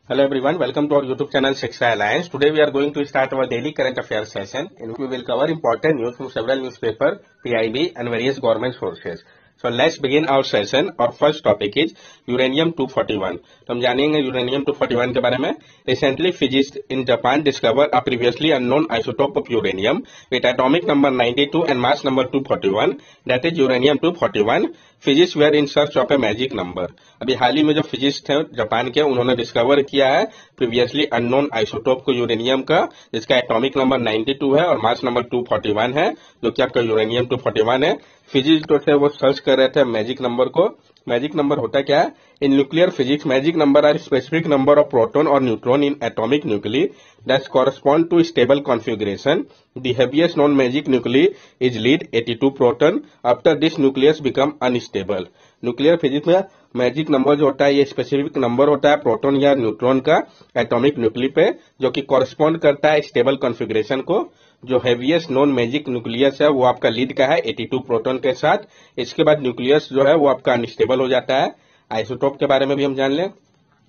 Hello everyone, welcome to our YouTube channel Shiksha Alliance. Today we are going to start our daily current affairs session in which we will cover important news from several newspapers, PIB and various government sources. So let's begin our session. Our first topic is uranium 241. तो हम जानेंगे uranium 241 के बारे में. Recently, physicists in Japan discovered a previously unknown isotope of uranium with atomic number 92 and mass number 241. That is uranium 241. Physics where in search of a magic number. अभी हाल ही में जो फिजिस्ट है जापान के, उन्होंने डिस्कवर किया है प्रीवियसली अननोन आइसोटोप को यूरेनियम का, जिसका एटॉमिक नंबर 92 है और मास नंबर 241 है, जो कि आपका यूरेनियम 241 है. फिजिक्स जो थे वो सर्च कर रहे थे मैजिक नंबर को. मैजिक नंबर होता क्या है? In nuclear physics magic number are specific number of proton और neutron in atomic nuclei that correspond to stable configuration. The heaviest known magic nuclei is lead 82 proton. After this nucleus become unstable. Nuclear physics में magic number जो होता है ये specific number होता है proton या neutron का एटॉमिक न्यूक्ली पे, जो कि कॉरेस्पॉन्ड करता है स्टेबल कॉन्फ़िगरेशन को. जो हेवीएस्ट नॉन मैजिक न्यूक्लियस है वो आपका लीड का है 82 प्रोटॉन के साथ. इसके बाद न्यूक्लियस जो है वो आपका अनस्टेबल हो जाता है. आइसोटोप के बारे में भी हम जान लें.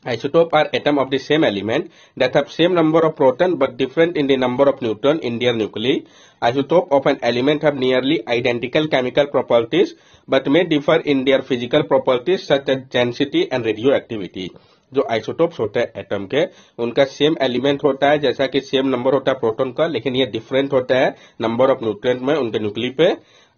Isotope are atom of the same element that have same number of proton but different in the number of neutron in their nuclei. Isotope of an element have nearly identical chemical properties but may differ in their physical properties such as density and radioactivity. जो isotopes होते हैं atom के, उनका same element होता है, जैसा कि same number होता है प्रोटॉन का, लेकिन ये डिफरेंट होता है नंबर ऑफ न्यूट्रॉन में उनके न्यूक्ली पे.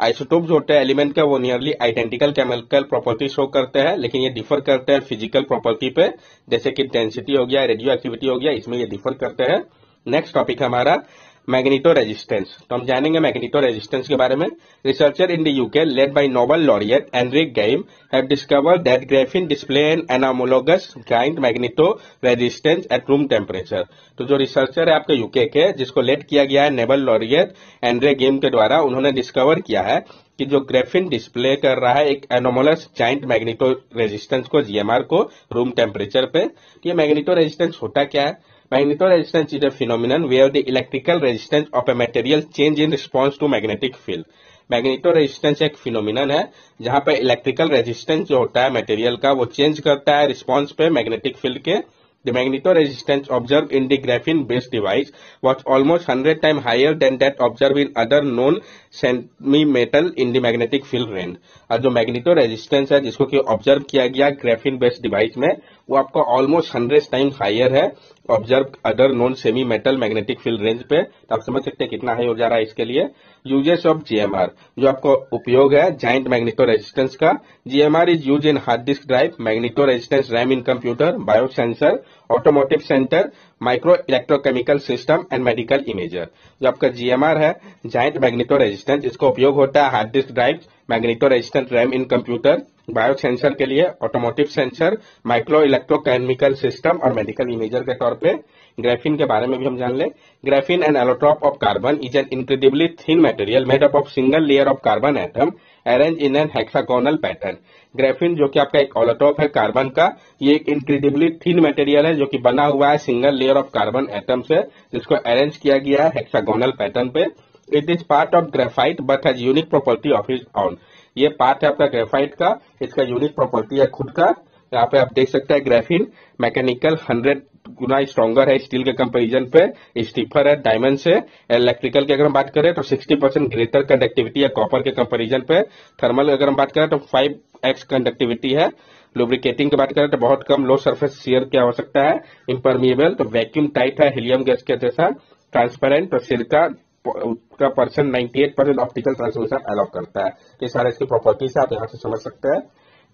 आइसोटोप जो होता है एलिमेंट का वो nearly identical chemical property show करते हैं, लेकिन ये डिफर करते हैं फिजिकल प्रॉपर्टी पे, जैसे कि डेंसिटी हो गया, रेडियो एक्टिविटी हो गया, इसमें ये डिफर करते हैं. नेक्स्ट टॉपिक है हमारा मैग्नेटो रेजिस्टेंस. तो हम जानेंगे मैग्नेटो रेजिस्टेंस के बारे में. Researcher in the UK led by Nobel laureate एनरिक Geim have discovered that graphene display an anomalous giant magneto resistance at room temperature. तो जो रिसर्चर है आपके यूके के, जिसको लेड किया गया है नोबेल लॉरिएट एनरिक गेम के द्वारा, उन्होंने डिस्कवर किया है कि जो ग्राफीन डिस्प्ले कर रहा है एक एनोमोलस जाइंट मैग्नेटो रेजिस्टेंस को, जीएमआर को, रूम टेम्परेचर पे. ये मैग्नेटो रेजिस्टेंस होता क्या है? Magneto resistance is a phenomenon where the electrical resistance of a material change in response to magnetic field. Magneto resistance एक फिनोमिनन है जहां पे इलेक्ट्रिकल रेजिस्टेंस जो होता है मटेरियल का वो चेंज करता है रिस्पांस पे मैग्नेटिक फील्ड के. The magneto resistance observed in the graphene-based device was almost 100 times higher than that observed in other known semi-metal in the magnetic field range. और जो मैग्नेटो रेजिस्टेंस है जिसको कि ऑब्जर्व किया गया ग्राफीन बेस्ड डिवाइस में, वो आपका ऑलमोस्ट 100 टाइम्स हायर है observe other non semi metal magnetic field range पे. तो आप समझ सकते हैं कितना हाई हो जा रहा है इसके लिए. यूजेस ऑफ जीएमआर, जो आपको उपयोग है जाइंट मैग्नेटो रेजिस्टेंस का. GMR is use in hard disk drive, magneto resistance RAM in computer, bio sensor, automotive centre, micro electrochemical system and medical imager. जो आपका जीएमआर है जाइंट मैग्नेटो रेजिस्टेंस, इसका उपयोग होता है hard disk drive, magneto resistant RAM इन computer, bio sensor के लिए, automotive sensor, micro electrochemical system और मेडिकल इमेजर के तौर पे. ग्राफीन के बारे में भी हम जान लें. Graphene N allotrope of carbon is an incredibly thin material made up of single layer of carbon atom arrange in an hexagonal pattern. Graphene जो कि आपका एक एलोट्रोप है कार्बन का, ये एक इनक्रेडिबली थिन मटेरियल है जो कि बना हुआ है single layer of carbon atom से, जिसको अरेंज किया गया है हेक्सागोनल पैटर्न पे. It is part of graphite but has unique property of its own. ये पार्ट है आपका ग्रेफाइट का, इसका यूनिक प्रॉपर्टी है खुद का. यहाँ पे आप देख सकते हैं ग्राफीन मैकेनिकल 100 गुना स्ट्रॉन्गर है स्टील के कंपेरिजन पे, स्टीफर है डायमंड से. इलेक्ट्रिकल की अगर हम बात करें तो 60% ग्रेटर कंडक्टिविटी है कॉपर के कंपेरिजन पे. थर्मल अगर हम बात करें तो 5x कंडक्टिविटी है. लुब्रिकेटिंग की बात करें तो बहुत कम लो सरफेस शियर की आवश्यकता है. इम्परमिएबल तो वैक्यूम टाइट है हीलियम गैस के जैसा. ट्रांसपेरेंट तो सिरका का परसेंट 98% ऑप्टिकल ट्रांसमिशन अलाउ करता है. ये सारे इसकी प्रॉपर्टीज है, आप यहाँ से समझ सकते हैं.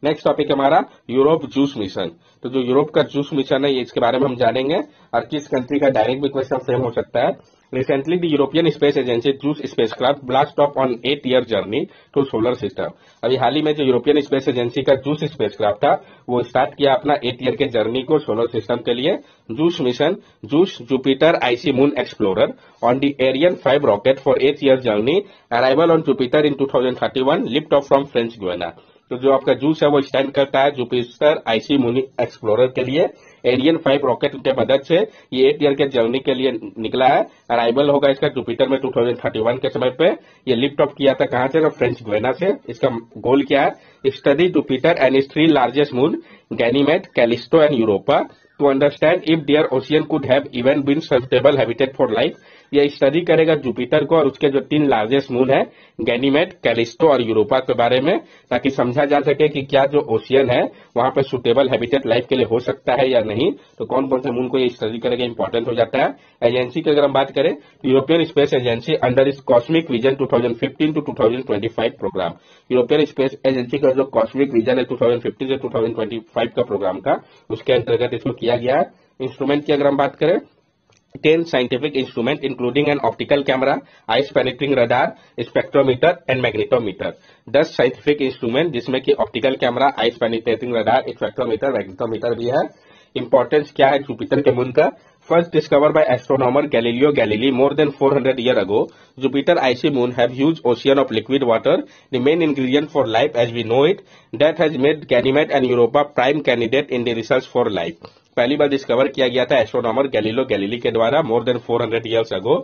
नेक्स्ट टॉपिक हमारा यूरोप जूस मिशन. तो जो यूरोप का जूस मिशन है, ये इसके बारे में हम जानेंगे और किस कंट्री का डायरेक्ट भी क्वेश्चन फ्रेम हो सकता है. Recently the European Space Agency JUICE spacecraft blast off on 8-year journey to solar system. अभी हाल ही में जो यूरोपियन स्पेस एजेंसी का जूस स्पेसक्राफ्ट था वो स्टार्ट किया अपना 8 ईयर के जर्नी को सोलर सिस्टम के लिए. JUICE mission, JUICE Jupiter icy moon explorer on the Ariane 5 rocket for 8-year journey, arrival on Jupiter in 2031, lift off from French Guiana. तो जो आपका जूस है वो स्टैंड करता है जुपिटर आईसी मून एक्सप्लोरर के लिए एरियन 5 रॉकेट के मदद से ये 8 ईयर के जर्नी के लिए निकला है। अराइवल होगा इसका जुपिटर में 2031 के समय पे। ये लिफ्ट ऑफ किया था कहां से? फ्रेंच गुयाना से। इसका गोल क्या है? Study Jupiter and it's 3 largest moon Ganymede, Callisto and Europa to understand if their ocean could have even been suitable habitat for life। ये स्टडी करेगा जुपिटर को और उसके जो 3 लार्जेस्ट मून है गैनीमेड, कैलिस्टो और यूरोपा के बारे में, ताकि समझा जा सके कि क्या जो ओशियन है वहां पे सुटेबल हैबिटेट लाइफ के लिए हो सकता है या नहीं। तो कौन कौन से मून को ये स्टडी करेगा इंपॉर्टेंट हो जाता है। एजेंसी की अगर हम बात करें, यूरोपियन स्पेस एजेंसी अंडर इस cosmic vision 2015 to 2025 programme. European Space Agency का जो कॉस्मिक विजन है 2015 से 2025 का प्रोग्राम का, उसके अंतर्गत इसको किया गया है। इंस्ट्रूमेंट की अगर हम बात करें, 10 scientific instruments including an optical camera, ice penetrating radar, spectrometer and magnetometer। 10 scientific instrument जिसमें कि optical camera, ice penetrating radar, spectrometer, magnetometer भी है। इंपॉर्टेंस क्या है जुपिटर के मून का? First discover by astronomer Galileo Galilei more than 400 years ago, Jupiter icy moon have huge ocean of liquid water, the main ingredient for life as we know it, that has made Ganymede and Europa prime candidate in the research for life। पहली बार discover किया गया था astronomer Galileo Galilei के द्वारा more than 400 years ago।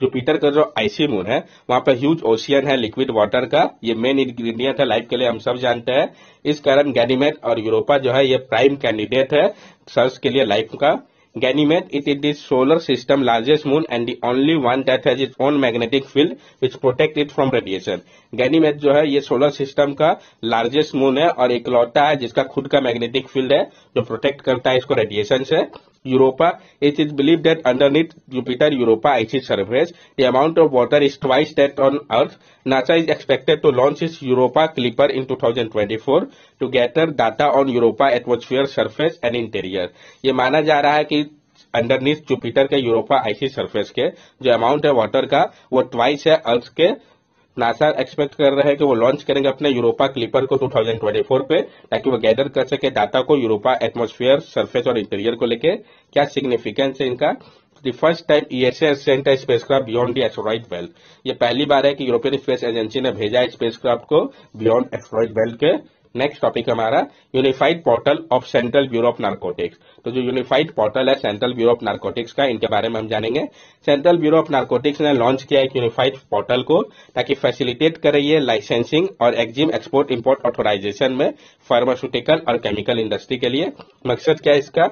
Jupiter का जो आइसी moon है वहां पर ह्यूज ओशियन है लिक्विड वाटर का, ये मेन इंग्रेडिएंट है लाइफ के लिए, हम सब जानते हैं। इस कारण गैनीमेड और यूरोपा जो है ये प्राइम कैंडिडेट है सर्च के लिए लाइफ का। Ganymede, it is the solar system largest moon and the only one that has its own magnetic field which protect it from radiation। Ganymede जो है ये सोलर सिस्टम का लार्जेस्ट मून है और इकलौता है जिसका खुद का मैग्नेटिक फील्ड है जो प्रोटेक्ट करता है इसको रेडिएशन से। Europa, it is believed that underneath Jupiter Europa icy surface the amount of water is twice that on Earth। NASA is expected to launch its Europa Clipper in 2024 to gather data on Europa atmosphere surface and interior। ये माना जा रहा है कि underneath Jupiter के Europa आइसी surface के जो amount है वाटर का वो ट्वाइस है अर्थ के। नासा एक्सपेक्ट कर रहे हैं कि वो लॉन्च करेंगे अपने यूरोपा क्लिपर को 2024 पे, ताकि वो गैदर कर सके डाटा को यूरोपा एटमॉस्फेयर, सरफेस और इंटीरियर को लेके। क्या सिग्निफिकेंस है इनका? The first time ESA sent a spacecraft beyond the asteroid belt. ये पहली बार है कि यूरोपियन स्पेस एजेंसी ने भेजा स्पेसक्राफ्ट को बियॉन्ड एस्टेरॉइड बेल्ट के। नेक्स्ट टॉपिक हमारा unified portal of central bureau of narcotics. तो जो यूनिफाइड पोर्टल है सेंट्रल ब्यूरो ऑफ नार्कोटिक्स का, इनके बारे में हम जानेंगे। सेंट्रल ब्यूरो ऑफ नार्कोटिक्स ने लॉन्च किया एक यूनिफाइड पोर्टल को ताकि फैसिलिटेट करे ये लाइसेंसिंग और एक्जिम एक्सपोर्ट इंपोर्ट ऑथोराइजेशन में फार्मास्यूटिकल और केमिकल इंडस्ट्री के लिए। मकसद क्या है इसका?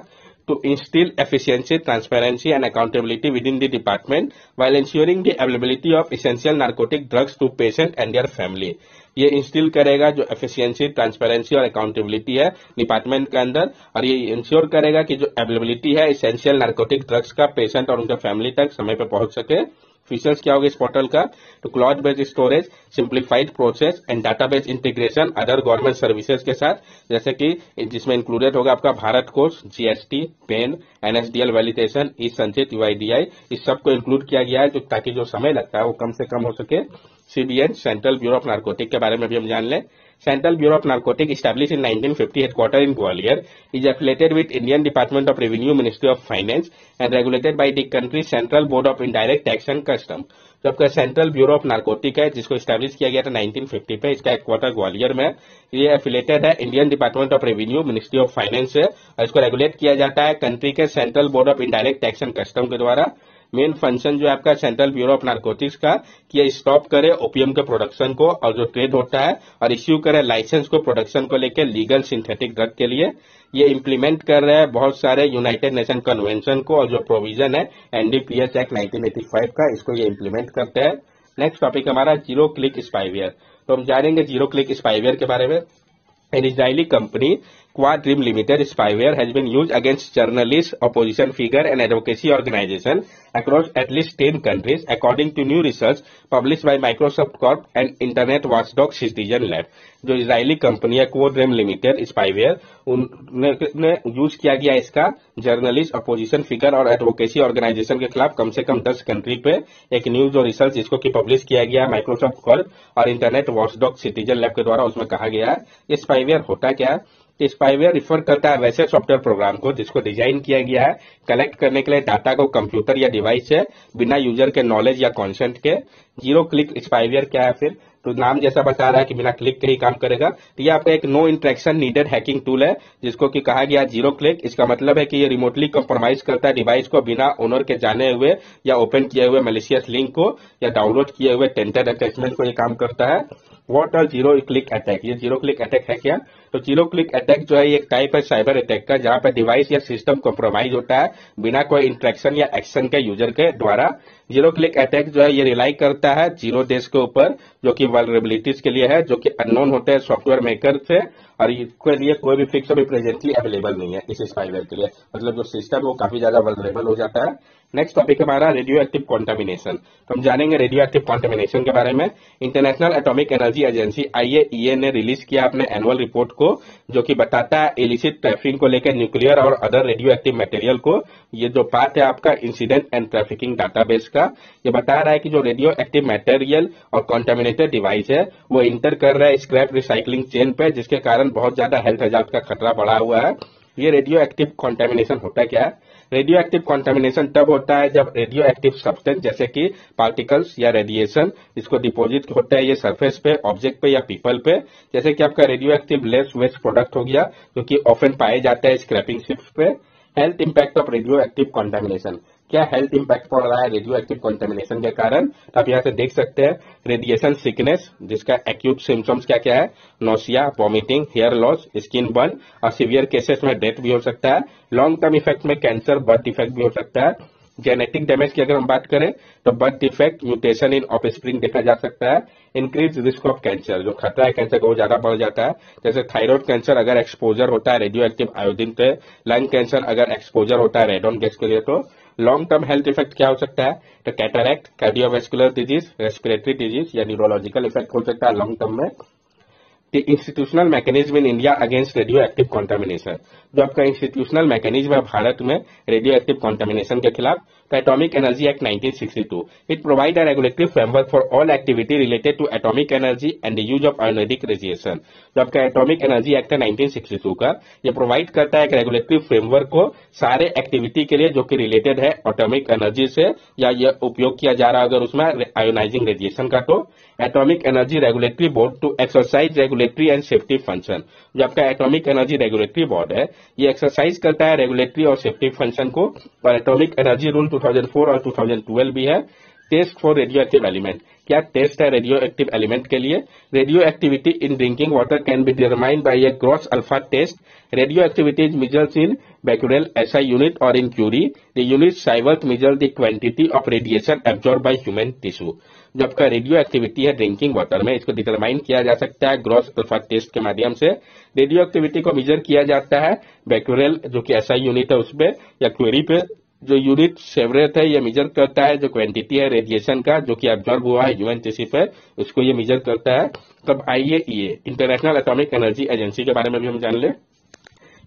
to instill efficiency, transparency and accountability within the department while ensuring the availability of essential narcotic drugs to patient and their family। ये इंस्टिल करेगा जो एफिशिएंसी, ट्रांसपेरेंसी और अकाउंटेबिलिटी है डिपार्टमेंट के अंदर, और ये इंश्योर करेगा कि जो अवेलेबिलिटी है एसेंशियल नार्कोटिक ड्रग्स का पेशेंट और उनके फैमिली तक समय पर पहुंच सके। फीचर्स क्या होगा इस पोर्टल का? तो cloud based storage, simplified process and database integration other government services के साथ, जैसे कि जिसमें इंक्लूडेड होगा आपका भारत कोर्स, GST, PAN, NSDL validation, e Sanchit, UIDAI, इस सबको इंक्लूड किया गया है जो ताकि जो समय लगता है वो कम से कम हो सके। CBN, central bureau of narcotic के बारे में भी हम जान लें। Central Bureau of Narcotics, established in 1950, headquartered in Gwalior, is affiliated with Indian Department of Revenue, Ministry of Finance, and regulated by the country's Central Board of Indirect Tax and Custom। जो आपका central bureau of narcotic है जिसको establish किया गया था 1950 पे, इसका headquarter Gwalior में। ये एफिलेटेड है Indian department of revenue, ministry of finance से, और इसको रेगुलेट किया जाता है कंट्री के central board of indirect tax and custom के द्वारा। मेन फंक्शन जो है आपका सेंट्रल ब्यूरो ऑफ नार्कोटिक्स का कि ये स्टॉप करे ओपीएम के प्रोडक्शन को और जो ट्रेड होता है, और इश्यू करे लाइसेंस को प्रोडक्शन को लेकर लीगल सिंथेटिक ड्रग के लिए। ये इंप्लीमेंट कर रहे हैं बहुत सारे यूनाइटेड नेशन कन्वेंशन को, और जो प्रोविजन है एनडीपीएस एक्ट 1985 का, इसको ये इंप्लीमेंट करते हैं। नेक्स्ट टॉपिक हमारा जीरो क्लिक स्पाईवेयर। तो हम जानेंगे जीरो क्लिक स्पाईवेयर के बारे में। An Israeli company, Quadrim Limited spyware has been used against journalists, opposition figure and advocacy organization across at least 10 countries, according to new research published by Microsoft Corp and Internet Watchdog Citizen Lab। जो Israeli company है क्वाड्रिम limited spyware, उन्होंने use किया गया इसका journalist, opposition figure और advocacy organisation के खिलाफ कम से कम 10 कंट्री पे। एक न्यूज और रिसर्च जिसको कि पब्लिश किया गया माइक्रोसॉफ्ट कॉर्प और इंटरनेट वॉचडॉग सिटीजन लैब के द्वारा, उसमें कहा गया है ये स्पाईवेयर होता क्या है। स्पाईवेयर रिफर करता है वैसे सॉफ्टवेयर प्रोग्राम को जिसको डिजाइन किया गया है कलेक्ट करने के लिए डाटा को कंप्यूटर या डिवाइस से बिना यूजर के नॉलेज या कॉन्सेंट के। जीरो क्लिक स्पाईवेयर क्या है फिर? तो नाम जैसा बता रहा है कि बिना क्लिक के ही काम करेगा। तो ये आपका एक no interaction needed hacking tool है, जिसको कि कहा गया जीरो क्लिक। इसका मतलब है कि ये रिमोटली कंप्रोमाइज करता है डिवाइस को बिना ओनर के जाने हुए या ओपन किए हुए मैलिशियस लिंक को या डाउनलोड किए हुए टेंटेड अटैचमेंट को ये काम करता है। What are zero click attack? ये जीरो क्लिक अटैक है क्या? तो जीरो क्लिक अटैक जो है एक टाइप है साइबर अटैक का, जहां पर डिवाइस या सिस्टम कॉम्प्रोमाइज होता है बिना कोई इंटरेक्शन या एक्शन के यूजर के द्वारा। जीरो क्लिक अटैक जो है ये रिलाई करता है जीरो डेज के ऊपर, जो कि वल्नरेबिलिटीज के लिए है, जो कि अननोन होते हैं सॉफ्टवेयर मेकर से, और इसके लिए कोई भी फिक्स अभी प्रेजेंटली अवेलेबल नहीं है इस स्पाईवेयर के लिए। मतलब जो सिस्टम है वो काफी ज्यादा वल्नरेबल हो जाता है। नेक्स्ट टॉपिक हमारा रेडियो एक्टिव कॉन्टामिनेशन। तो हम जानेंगे रेडियो एक्टिव कॉन्टामिनेशन के बारे में। International atomic energy agency IAEA ने रिलीज किया अपने एनुअल रिपोर्ट को, जो कि बताता है इलिसिट ट्रैफिकिंग को लेकर न्यूक्लियर और अदर रेडियो एक्टिव मटेरियल को। ये जो पार्ट है आपका इंसिडेंट एंड ट्रैफिकिंग डाटाबेस का, ये बता रहा है कि जो रेडियो एक्टिव मटेरियल और कॉन्टामिनेटेड डिवाइस है वो इंटर कर रहा है स्क्रैप रिसाइकलिंग चेन पे, जिसके कारण बहुत ज्यादा हेल्थ हजार्ड का खतरा बढ़ा हुआ है। ये रेडियो एक्टिव कॉन्टामिनेशन होता क्या है? रेडियो एक्टिव कॉन्टामिनेशन तब होता है जब रेडियो एक्टिव सब्सटेंस जैसे कि पार्टिकल्स या रेडिएशन इसको डिपॉजिट होता है ये सरफेस पे, ऑब्जेक्ट पे या पीपल पे। जैसे कि आपका radioactive less waste product हो गया, जो कि ऑफन पाए जाते हैं स्क्रैपिंग शिप्स पे। Health impact of radioactive contamination. क्या हेल्थ इंपैक्ट पड़ रहा है रेडियो एक्टिव कॉन्टामिनेशन के कारण? आप यहाँ से देख सकते हैं रेडिएशन सिकनेस, जिसका एक्यूट सिम्टम्स क्या क्या है? Nausea, vomiting, hair loss, skin burn, और सीवियर केसेस में डेथ भी हो सकता है। लॉन्ग टर्म इफेक्ट में कैंसर, बर्थ इफेक्ट भी हो सकता है। जेनेटिक डैमेज की अगर हम बात करें तो birth defect, mutation in offspring देखा जा सकता है। इंक्रीज रिस्क ऑफ कैंसर, जो खतरा है कैंसर का वो ज्यादा बढ़ जाता है। जैसे थायराइड कैंसर अगर एक्सपोजर होता है रेडियो एक्टिव आयोडीन पे, लंग कैंसर अगर एक्सपोजर होता है रेडॉन गैस के लिए। तो लॉन्ग टर्म हेल्थ इफेक्ट क्या हो सकता है? तो cataract, cardiovascular disease, respiratory disease या न्यूरोलॉजिकल इफेक्ट हो सकता है लॉन्ग टर्म में। The institutional mechanism in India against radioactive contamination। जो आपका इंस्टीट्यूशनल मैकेनिज्म है भारत में रेडियो एक्टिव कॉन्टामिनेशन के खिलाफ, तो atomic energy act 1962। It provide a regulatory framework for all activity related to atomic energy and the use of ionic radiation. जो आपका atomic energy act है 1962 का, ये प्रोवाइड करता है एक रेगुलेटरी फ्रेमवर्क को सारे एक्टिविटी के लिए जो कि रिलेटेड है एटॉमिक एनर्जी से, या ये उपयोग किया जा रहा है अगर उसमें आयोनाइजिंग रेडिएशन का, तो atomic energy regulatory board to exercise regulatory and safety function. जो आपका एटॉमिक एनर्जी रेगुलेटरी बोर्ड है ये एक्सरसाइज करता है रेगुलेटरी और सेफ्टी फंक्शन को। और एटॉमिक एनर्जी रूल 2004 और 2012 भी है। Test for radioactive element. क्या टेस्ट है रेडियो एक्टिव एलिमेंट के लिए? Radioactivity in drinking water can be determined by a gross alpha test. Radioactivity is measured in becquerel SI unit or in curie. The unit Sieverts measure the quantity of radiation absorbed by human tissue। जो आपका radio activity है drinking water में, इसको determine किया जा सकता है gross alpha test के माध्यम से। रेडियो एक्टिविटी को मेजर किया जाता है becquerel जो कि SI यूनिट है उस पे, या क्वेरी पे। जो यूनिट सेवरेट है ये मेजर करता है जो क्वांटिटी है रेडिएशन का जो कि एब्जॉर्ब हुआ है ह्यूमन टिश्यू पे, उसको ये मेजर करता है। तब IAEA international atomic energy agency के बारे में भी हम जान ले।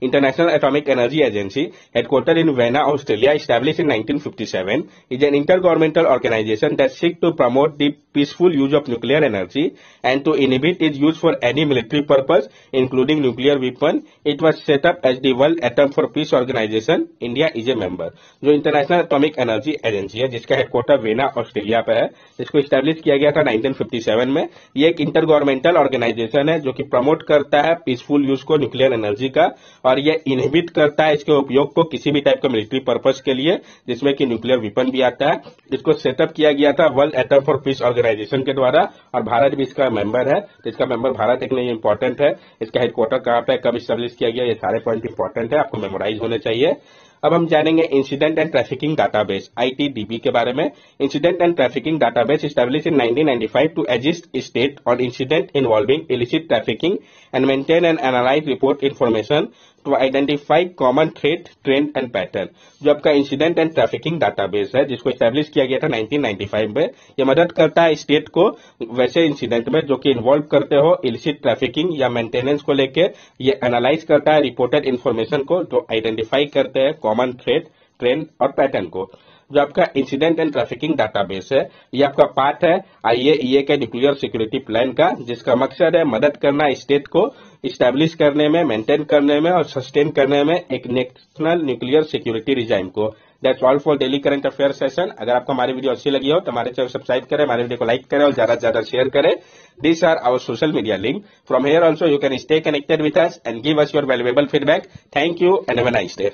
International Atomic Energy Agency, headquartered in Vienna, Australia, established in 1957, is an intergovernmental organization that seeks to promote the peaceful use of nuclear energy and to inhibit its use for any military purpose, including nuclear weapon. It was set up as the World Atom for Peace Organization. India is a member। जो international atomic energy agency है जिसका headquarter vena Australia पे है, इसको establish किया गया था 1957 में। ये एक इंटर गवर्नमेंटल ऑर्गेनाइजेशन है जो कि प्रमोट करता है पीसफुल यूज को न्यूक्लियर एनर्जी का, और ये इनहिबिट करता है इसके उपयोग को किसी भी टाइप का मिलिट्री पर्पस के लिए, जिसमें कि न्यूक्लियर वेपन भी आता है। इसको सेटअप किया गया था world atom for peace organisation के द्वारा, और भारत भी इसका मेंबर है। तो इसका मेंबर भारत एक लिए इंपॉर्टेंट है। इसका हेडक्वार्टर कहाँ पे, कब स्टैब्लिश किया गया, ये सारे पॉइंट इंपॉर्टेंट है, आपको मेमोराइज होने चाहिए। अब हम जानेंगे incident and trafficking database ITDB के बारे में। Incident and trafficking database established in 1995 to assist state on incident involving illicit trafficking and maintain and analyze report information to identify common threat, trend and pattern। जो आपका incident and trafficking database है जिसको establish किया गया था 1995 में, ये मदद करता है स्टेट को वैसे इंसिडेंट में जो कि इन्वॉल्व करते हो इलिसिट ट्रैफिकिंग या मेंटेनेंस को लेके। ये एनालाइज करता है रिपोर्टेड इन्फॉर्मेशन को जो आइडेंटिफाई करते हैं कॉमन थ्रेट, ट्रेंड और पैटर्न को। जो आपका इंसिडेंट एंड ट्रैफिकिंग डाटाबेस है ये आपका पार्ट है IAEA के न्यूक्लियर सिक्योरिटी प्लान का, जिसका मकसद है मदद करना स्टेट को इस्टेब्लिश करने में, मेंटेन करने में और सस्टेन करने में एक नेशनल न्यूक्लियर सिक्योरिटी रिजाइम को। That's all for daily current affair session. अगर आपको हमारी वीडियो अच्छी लगी हो तो हमारे चैनल सब्सक्राइब करें, हमारे वीडियो को लाइक करें और ज्यादा से ज्यादा शेयर करें। These are our social media link. From here also you can stay connected with us and give us your valuable feedback. Thank you and have a nice day.